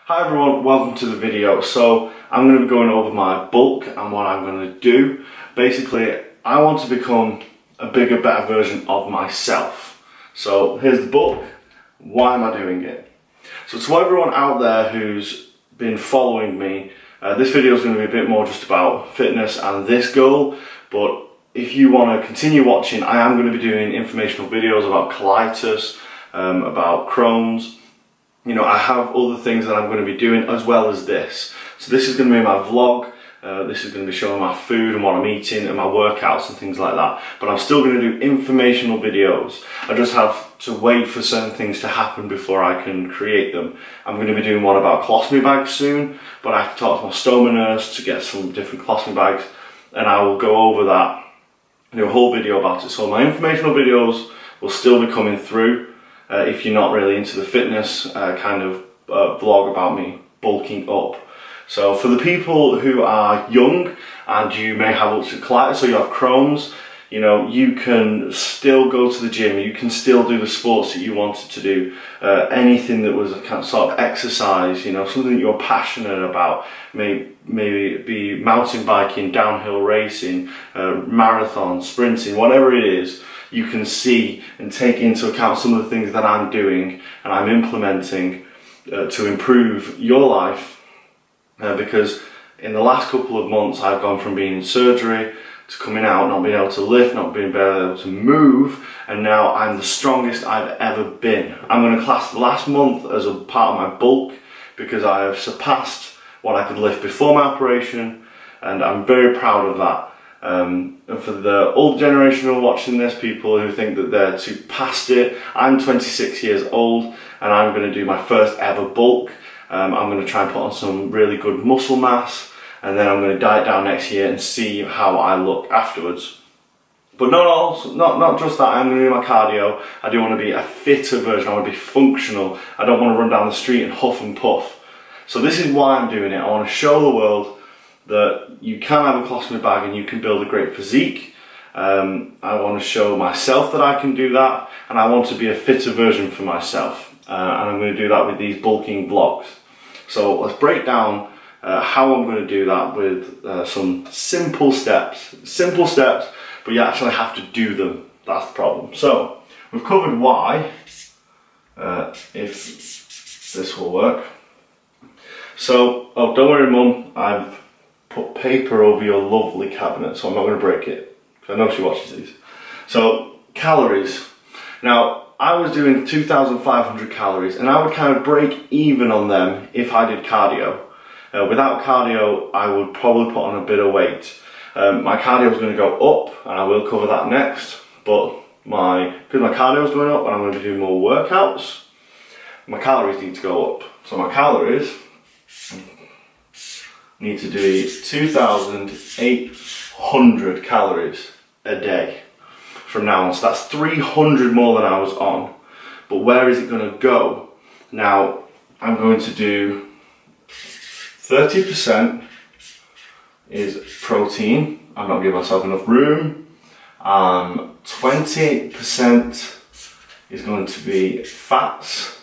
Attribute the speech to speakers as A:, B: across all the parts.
A: Hi everyone, welcome to the video. So I'm going to be going over my bulk and what I'm going to do. Basically, I want to become a bigger, better version of myself. So here's the bulk. Why am I doing it? So to everyone out there who's been following me, this video is going to be a bit more just about fitness and this goal, but if you want to continue watching, I am going to be doing informational videos about colitis, about Crohn's. You know, I have other things that I'm going to be doing as well as this. So this is going to be my vlog. This is going to be showing my food and what I'm eating and my workouts and things like that. But I'm still going to do informational videos. I just have to wait for certain things to happen before I can create them. I'm going to be doing one about colostomy bags soon, but I have to talk to my stoma nurse to get some different colostomy bags, and I will go over that, do a whole video about it. So my informational videos will still be coming through. If you're not really into the fitness kind of vlog about me bulking up. So for the people who are young and you may have ulcerative colitis or you have Crohn's, you know, you can still go to the gym, you can still do the sports that you wanted to do, anything that was a kind of sort of exercise, you know, something that you're passionate about, maybe it be mountain biking, downhill racing, marathon, sprinting, whatever it is. You can see and take into account some of the things that I'm doing and I'm implementing to improve your life, because in the last couple of months I've gone from being in surgery to coming out, not being able to lift, not being able to move, and now I'm the strongest I've ever been. I'm going to class the last month as a part of my bulk because I have surpassed what I could lift before my operation, and I'm very proud of that. And for the old generation who are watching this, people who think that they're too past it, I'm 26 years old and I'm going to do my first ever bulk. I'm going to try and put on some really good muscle mass, and then I'm going to diet down next year and see how I look afterwards. But not just that, I'm going to do my cardio. I do want to be a fitter version, I want to be functional. I don't want to run down the street and huff and puff. So this is why I'm doing it. I want to show the world that you can have a colostomy bag and you can build a great physique. I want to show myself that I can do that, and I want to be a fitter version for myself. And I'm going to do that with these bulking vlogs. So let's break down how I'm going to do that with some simple steps. Simple steps, but you actually have to do them. That's the problem. So we've covered why, if this will work. So, oh, don't worry Mum, I've put paper over your lovely cabinet, so I'm not going to break it, because I know she watches these. So, calories. Now, I was doing 2,500 calories, and I would kind of break even on them if I did cardio. Without cardio, I would probably put on a bit of weight. My cardio is going to go up, and I will cover that next, but because my cardio is going up and I'm going to be doing more workouts, my calories need to go up. So my calories need to do 2,800 calories a day from now on. So that's 300 more than I was on. But where is it going to go? Now, I'm going to do 30% is protein. I'm not giving myself enough room. 28% is going to be fats,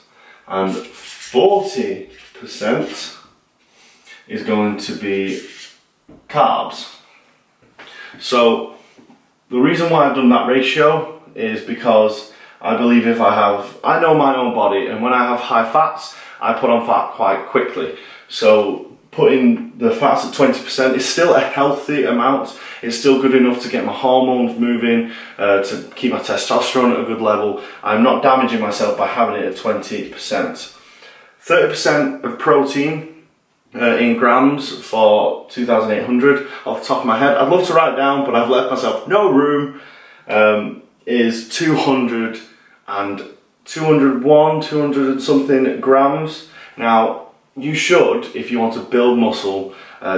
A: and 40% is going to be carbs. So the reason why I've done that ratio is because I believe if I know my own body, and when I have high fats, I put on fat quite quickly. So putting the fats at 20% is still a healthy amount. It's still good enough to get my hormones moving, to keep my testosterone at a good level. I'm not damaging myself by having it at 20%. 30% of protein in grams for 2,800 off the top of my head. I'd love to write it down, but I've left myself no room. Is 200 and 201, 200 and something grams. Now, you should, if you want to build muscle,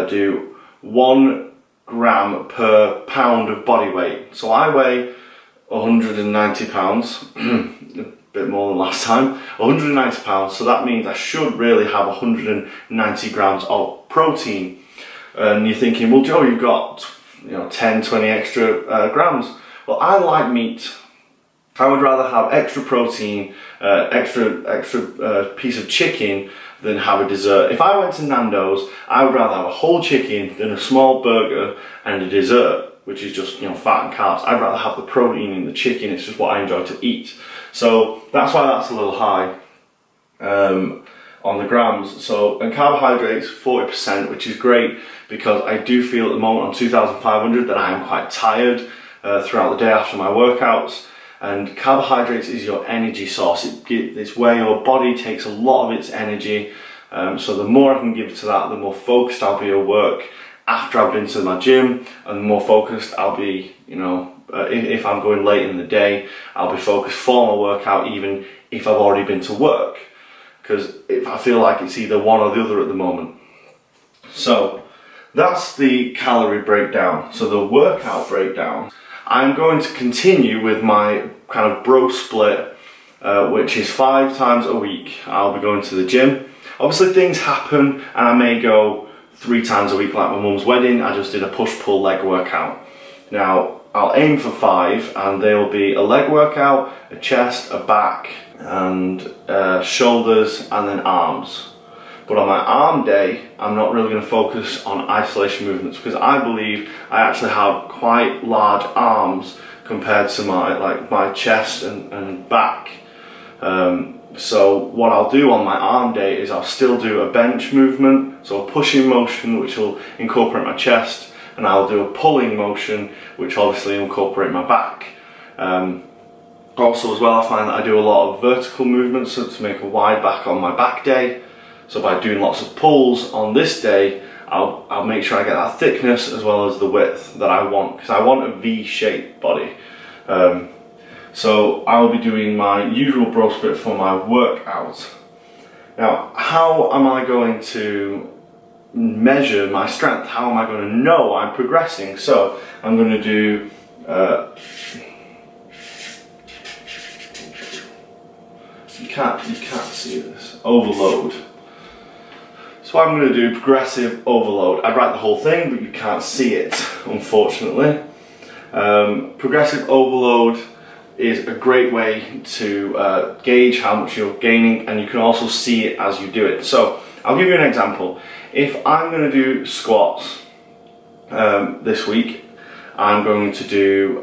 A: do 1 gram per pound of body weight. So I weigh 190 pounds, a bit more than last time, 190 pounds, so that means I should really have 190 grams of protein. And you're thinking, well Joe, you've got 10, 20 extra grams. Well, I like meat. I would rather have extra protein, extra piece of chicken than have a dessert. If I went to Nando's, I would rather have a whole chicken than a small burger and a dessert, which is just, you know, fat and carbs. I'd rather have the protein in the chicken. It's just what I enjoy to eat. So that's why that's a little high on the grams. So, and carbohydrates 40%, which is great because I do feel at the moment on 2,500 that I am quite tired throughout the day after my workouts. And carbohydrates is your energy source. It's where your body takes a lot of its energy. So the more I can give to that, the more focused I'll be at work after I've been to my gym, and the more focused I'll be, you know, if I'm going late in the day, I'll be focused for my workout even if I've already been to work. Because if I feel like it's either one or the other at the moment. So that's the calorie breakdown. So the workout breakdown. I'm going to continue with my kind of bro split, which is 5 times a week. I'll be going to the gym. Obviously things happen and I may go 3 times a week, like my mum's wedding. I just did a push-pull leg workout. Now I'll aim for 5 and they will be a leg workout, a chest, a back and shoulders and then arms. But on my arm day, I'm not really going to focus on isolation movements because I believe I actually have quite large arms compared to my chest and back. So what I'll do on my arm day is I'll still do a bench movement, so a pushing motion which will incorporate my chest, and I'll do a pulling motion which obviously will incorporate my back. Also as well, I find that I do a lot of vertical movements, so to make a wide back on my back day. So by doing lots of pulls on this day, I'll make sure I get that thickness as well as the width that I want, because I want a V-shaped body. So I'll be doing my usual bro split for my workout. Now, how am I going to measure my strength? How am I going to know I'm progressing? So I'm going to do you can't see this, overload. So I'm going to do progressive overload. I write the whole thing, but you can't see it, unfortunately. Progressive overload is a great way to gauge how much you're gaining, and you can also see it as you do it. So I'll give you an example. If I'm going to do squats this week, I'm going to do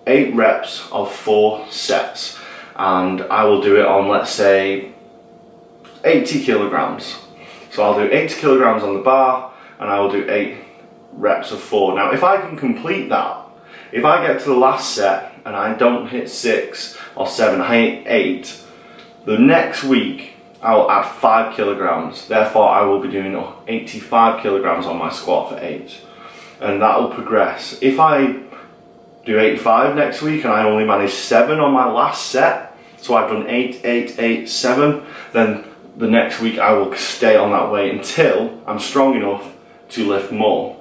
A: 8 reps of 4 sets, and I will do it on, let's say, 80 kilograms. So I'll do 80 kilograms on the bar and I will do 8 reps of 4. Now if I can complete that, if I get to the last set and I don't hit 6 or 7, I hit 8, the next week I will add 5 kilograms. Therefore I will be doing 85 kilograms on my squat for 8. And that will progress. If I do 85 next week and I only manage 7 on my last set, so I've done 8, 8, 8, 7, then the next week I will stay on that weight until I'm strong enough to lift more.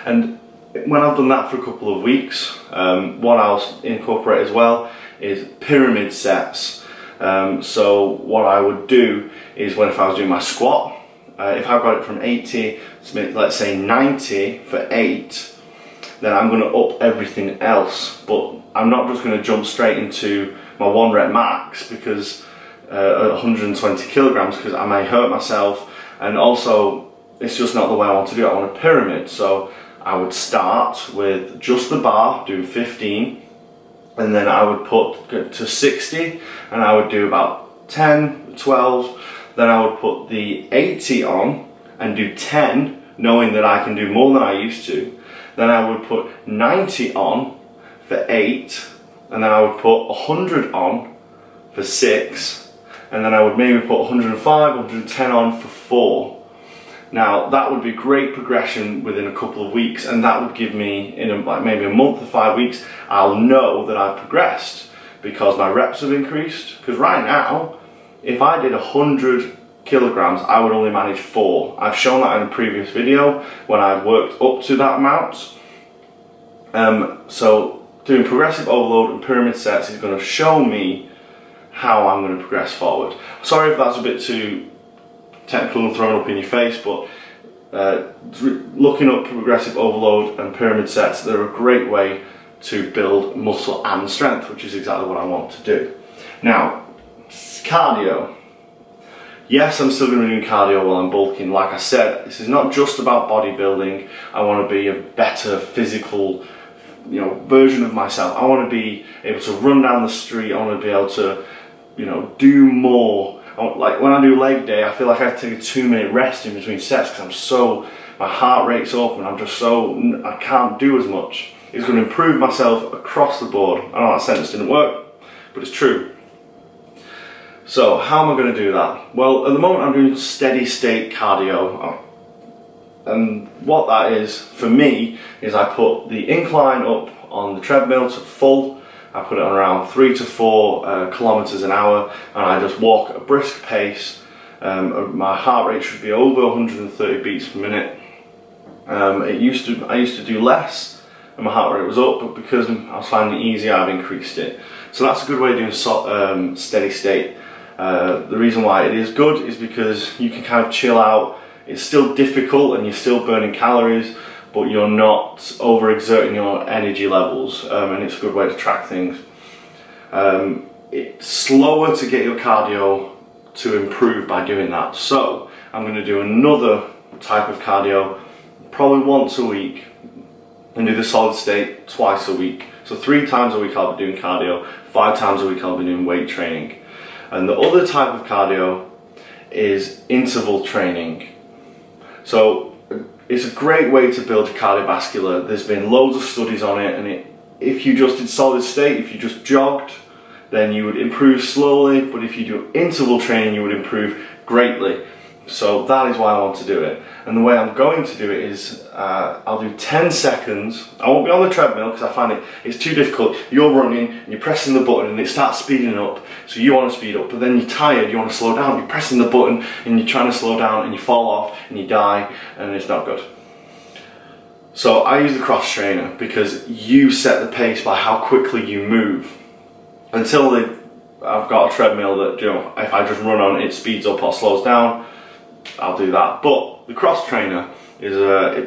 A: And when I've done that for a couple of weeks, what I'll incorporate as well is pyramid sets. So what I would do is if I was doing my squat, if I've got it from 80 to let's say 90 for 8, then I'm going to up everything else. But I'm not just going to jump straight into my 1 rep max because at 120 kilograms, because I may hurt myself, and also it's just not the way I want to do it. I want a pyramid. So I would start with just the bar, doing 15, and then I would get to 60, and I would do about 10, 12, then I would put the 80 on and do 10, knowing that I can do more than I used to. Then I would put 90 on for 8, and then I would put 100 on for 6, and then I would maybe put 105, 110 on for 4. Now that would be great progression within a couple of weeks, and that would give me, in maybe a month or 5 weeks, I'll know that I've progressed because my reps have increased. Because right now, if I did 100 kilograms, I would only manage 4. I've shown that in a previous video when I've worked up to that amount. So doing progressive overload and pyramid sets is going to show me how I'm going to progress forward. Sorry if that's a bit too technical and thrown up in your face, but looking up progressive overload and pyramid sets, they're a great way to build muscle and strength, which is exactly what I want to do. Now, cardio. Yes, I'm still going to be doing cardio while I'm bulking. Like I said, this is not just about bodybuilding. I want to be a better physical, version of myself. I want to be able to run down the street. I want to be able to, do more. Like when I do leg day, I feel like I have to take a 2-minute rest in between sets because my heart rate's up and I can't do as much. It's going to improve myself across the board. I know that sentence didn't work, but it's true. So how am I going to do that? Well, at the moment I'm doing steady state cardio. And what that is, for me, is I put the incline up on the treadmill to full. I put it on around 3 to 4 kilometers an hour, and I just walk at a brisk pace. My heart rate should be over 130 beats per minute. I used to do less, and my heart rate was up, but because I was finding it easier, I've increased it. So that's a good way of doing steady state. The reason why it is good is because you can kind of chill out. It's still difficult and you're still burning calories, but you're not overexerting your energy levels, and it's a good way to track things. It's slower to get your cardio to improve by doing that. So I'm going to do another type of cardio probably once a week and do the solid state twice a week. So 3 times a week I'll be doing cardio, 5 times a week I'll be doing weight training. And the other type of cardio is interval training. So it's a great way to build cardiovascular. There's been loads of studies on it, and if you just did solid state, if you just jogged, then you would improve slowly, but if you do interval training, you would improve greatly. So that is why I want to do it. And the way I'm going to do it is I'll do 10 seconds. I won't be on the treadmill because I find it's too difficult. You're running and you're pressing the button and it starts speeding up. So you want to speed up, but then you're tired, you want to slow down. You're pressing the button and you're trying to slow down and you fall off and you die and it's not good. So I use the cross trainer because you set the pace by how quickly you move. Until I've got a treadmill that, if I just run on it speeds up or slows down, I'll do that. But the cross trainer is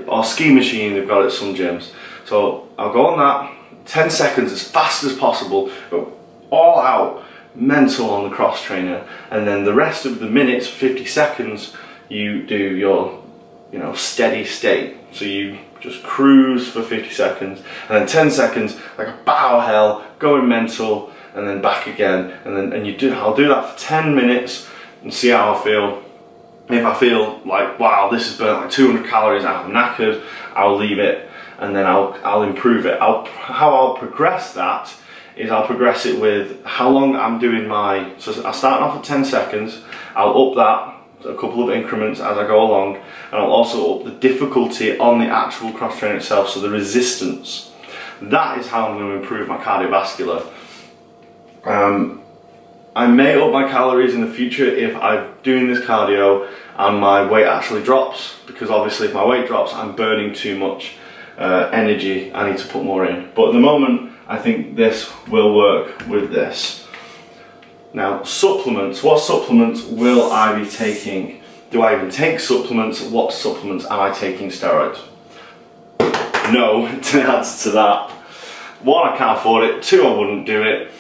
A: or ski machine, they've got it at some gyms. So I'll go on that, 10 seconds as fast as possible, go all out, mental on the cross trainer, and then the rest of the minutes, 50 seconds, you do your steady state. So you just cruise for 50 seconds, and then 10 seconds like a bat of hell, going mental, and then back again, and I'll do that for 10 minutes and see how I feel. If I feel like, wow, this has burnt like 200 calories, I'm knackered, I'll leave it, and then I'll improve it. How I'll progress that is I'll progress it with how long I'm doing so I'm starting off at 10 seconds, I'll up that a couple of increments as I go along, and I'll also up the difficulty on the actual cross trainer itself, so the resistance. That is how I'm going to improve my cardiovascular. I may up my calories in the future if I'm doing this cardio and my weight actually drops, because obviously if my weight drops I'm burning too much energy, I need to put more in. But at the moment I think this will work with this. Now supplements, what supplements will I be taking? Do I even take supplements? What supplements am I taking? Steroids? No, to answer to that. 1, I can't afford it. 2, I wouldn't do it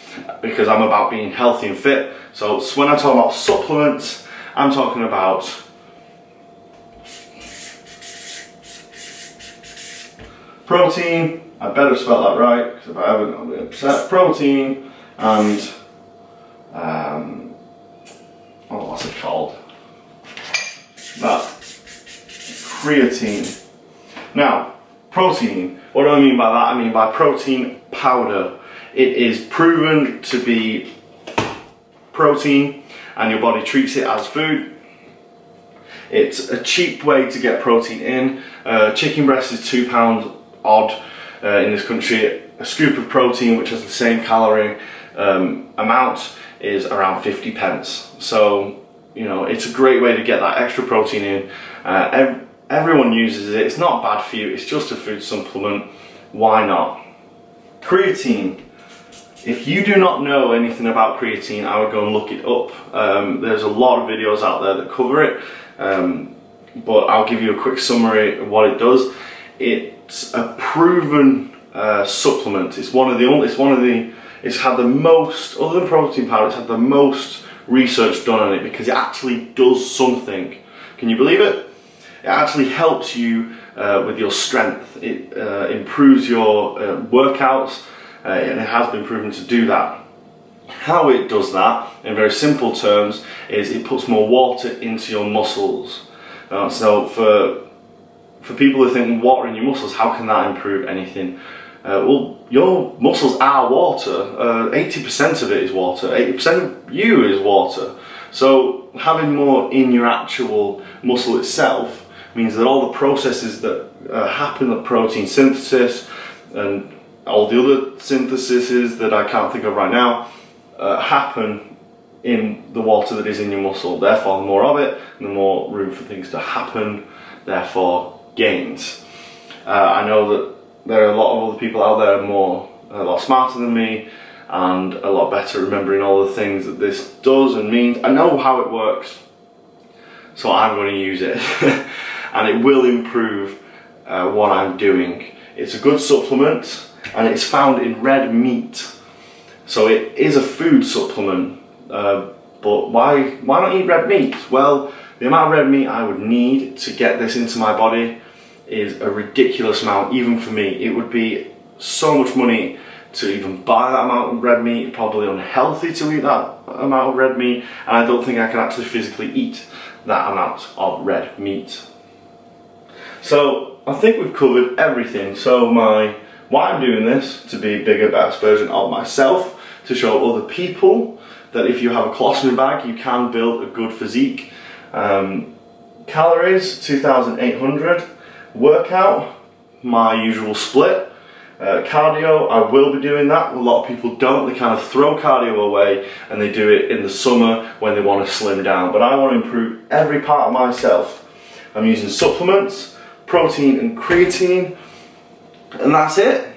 A: because I'm about being healthy and fit. So when I talk about supplements, I'm talking about protein. I better spell that right because if I haven't, I'll be upset. Protein and what's it called? That creatine. Now, protein. What do I mean by that? I mean by protein powder. It is proven to be protein and your body treats it as food. It's a cheap way to get protein in. Chicken breast is £2 odd in this country. A scoop of protein, which has the same calorie amount, is around 50 pence. So, it's a great way to get that extra protein in. Everyone uses it. It's not bad for you. It's just a food supplement. Why not? Creatine. If you do not know anything about creatine, I would go and look it up. There's a lot of videos out there that cover it, but I'll give you a quick summary of what it does. It's a proven supplement. It's had the most, other than protein powder, it's had the most research done on it because it actually does something. Can you believe it? It actually helps you with your strength. It improves your workouts, and it has been proven to do that. How it does that, in very simple terms, is it puts more water into your muscles. So for people who think water in your muscles, how can that improve anything? Well, your muscles are water. 80% of it is water. 80% of you is water. So having more in your actual muscle itself means that all the processes that happen, the protein synthesis and all the other syntheses that I can't think of right now, happen in the water that is in your muscle. Therefore, the more of it, the more room for things to happen, therefore gains. I know that there are a lot of other people out there a lot smarter than me and a lot better remembering all the things that this does and means. I know how it works, so I'm going to use it. And it will improve what I'm doing. It's a good supplement and it's found in red meat. So it is a food supplement, but why not eat red meat? Well, the amount of red meat I would need to get this into my body is a ridiculous amount, even for me. It would be so much money to even buy that amount of red meat, probably unhealthy to eat that amount of red meat, and I don't think I can actually physically eat that amount of red meat. So I think we've covered everything. So why I'm doing this, to be a bigger, better version of myself, to show other people that if you have a colostomy bag, you can build a good physique. Calories, 2,800. Workout, my usual split. Cardio, I will be doing that. A lot of people don't. They kind of throw cardio away and they do it in the summer when they want to slim down. But I want to improve every part of myself. I'm using supplements, protein and creatine, and that's it.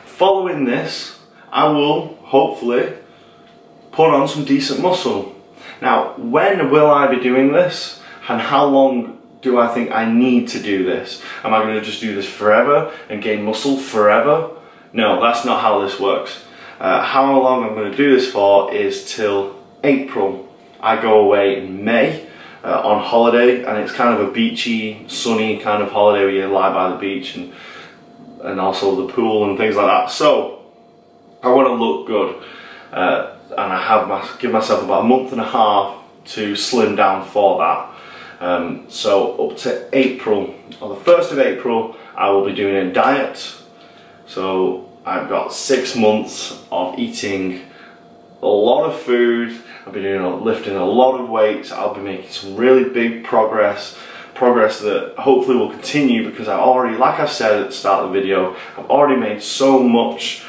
A: Following this, I will hopefully put on some decent muscle. Now, when will I be doing this, and how long do I think I need to do this? Am I going to just do this forever and gain muscle forever? No, that's not how this works. How long I'm going to do this for is till April. I go away in May on holiday, and it's kind of a beachy, sunny kind of holiday where you lie by the beach and also the pool and things like that. So I want to look good, and I give myself about a month and a half to slim down for that. So up to April, on the 1st of April, I will be doing a diet. So I've got 6 months of eating a lot of food. I'll be lifting a lot of weights. I'll be making some really big progress that hopefully will continue, because I already, like I said at the start of the video, I've already made so much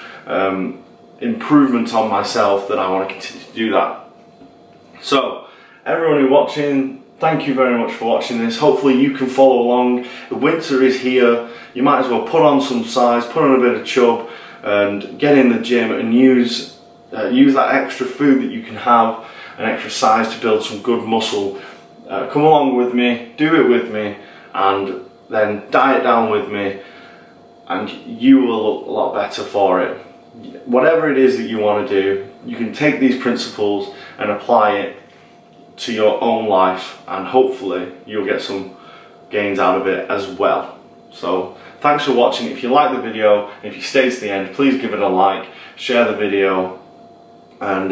A: improvement on myself that I want to continue to do that. So everyone who's watching, thank you very much for watching this. Hopefully you can follow along. The winter is here. You might as well put on some size, put on a bit of chub, and get in the gym and use that extra food that you can have, an extra size, to build some good muscle. Come along with me, do it with me, and then diet down with me, and you will look a lot better for it. Whatever it is that you want to do, you can take these principles and apply it to your own life, and hopefully you'll get some gains out of it as well. So thanks for watching. If you like the video, if you stay to the end, please give it a like, share the video, and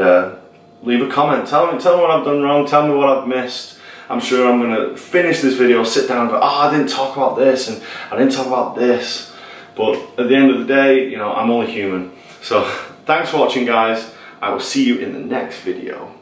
A: leave a comment. Tell me what I've done wrong, tell me what I've missed. I'm sure I'm going to finish this video, sit down and go, oh, I didn't talk about this and I didn't talk about this. But at the end of the day, you know, I'm only human. So thanks for watching, guys. I will see you in the next video.